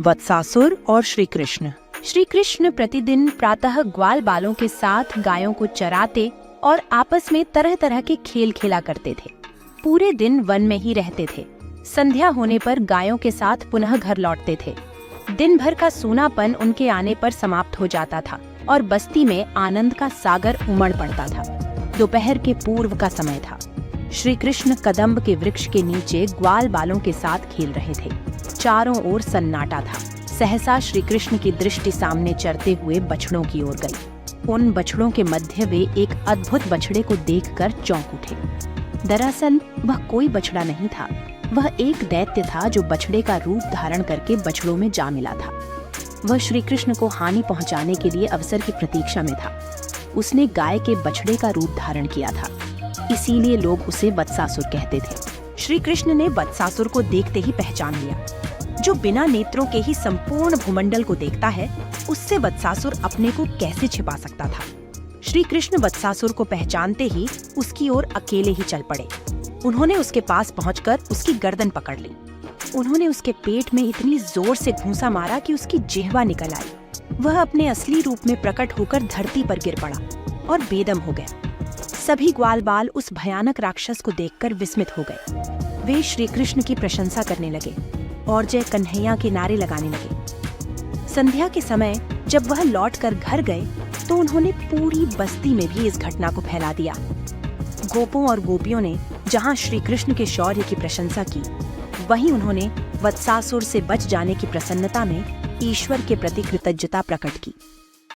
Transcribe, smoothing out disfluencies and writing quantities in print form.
वत्सासुर और श्री कृष्ण। श्री कृष्ण प्रतिदिन प्रातः ग्वाल बालों के साथ गायों को चराते और आपस में तरह तरह के खेल खेला करते थे। पूरे दिन वन में ही रहते थे। संध्या होने पर गायों के साथ पुनः घर लौटते थे। दिन भर का सूनापन उनके आने पर समाप्त हो जाता था और बस्ती में आनंद का सागर उमड़ पड़ता था। दोपहर के पूर्व का समय था। श्री कृष्ण कदम्ब के वृक्ष के नीचे ग्वाल बालों के साथ खेल रहे थे। चारों ओर सन्नाटा था। सहसा श्री कृष्ण की दृष्टि सामने चरते हुए बछड़ों की ओर गई। उन बछड़ों के मध्य वे एक अद्भुत बछड़े को देखकर चौंक उठे। दरअसल वह कोई बछड़ा नहीं था, वह एक दैत्य था जो बछड़े का रूप धारण करके बछड़ों में जा मिला था। वह श्री कृष्ण को हानि पहुंचाने के लिए अवसर की प्रतीक्षा में था। उसने गाय के बछड़े का रूप धारण किया था, इसीलिए लोग उसे वत्सासुर कहते थे। श्री कृष्ण ने वत्सासुर को देखते ही पहचान लिया। जो बिना नेत्रों के ही संपूर्ण भूमंडल को देखता है, उससे वत्सासुर अपने को कैसे छिपा सकता था। श्री कृष्ण वत्सासुर को पहचानते ही उसकी ओर अकेले ही चल पड़े। उन्होंने उसके पास पहुंचकर उसकी गर्दन पकड़ ली। उन्होंने उसके पेट में इतनी जोर से घूंसा मारा कि उसकी जिह्वा निकल आई। वह अपने असली रूप में प्रकट होकर धरती पर गिर पड़ा और बेदम हो गया। सभी ग्वाल बाल उस भयानक राक्षस को देखकर विस्मित हो गए। वे श्री कृष्ण की प्रशंसा करने लगे और जय कन्हैया के नारे लगाने लगे। संध्या के समय जब वह लौटकर घर गए तो उन्होंने पूरी बस्ती में भी इस घटना को फैला दिया। गोपों और गोपियों ने जहां श्री कृष्ण के शौर्य की प्रशंसा की, वहीं उन्होंने वत्सासुर से बच जाने की प्रसन्नता में ईश्वर के प्रति कृतज्ञता प्रकट की।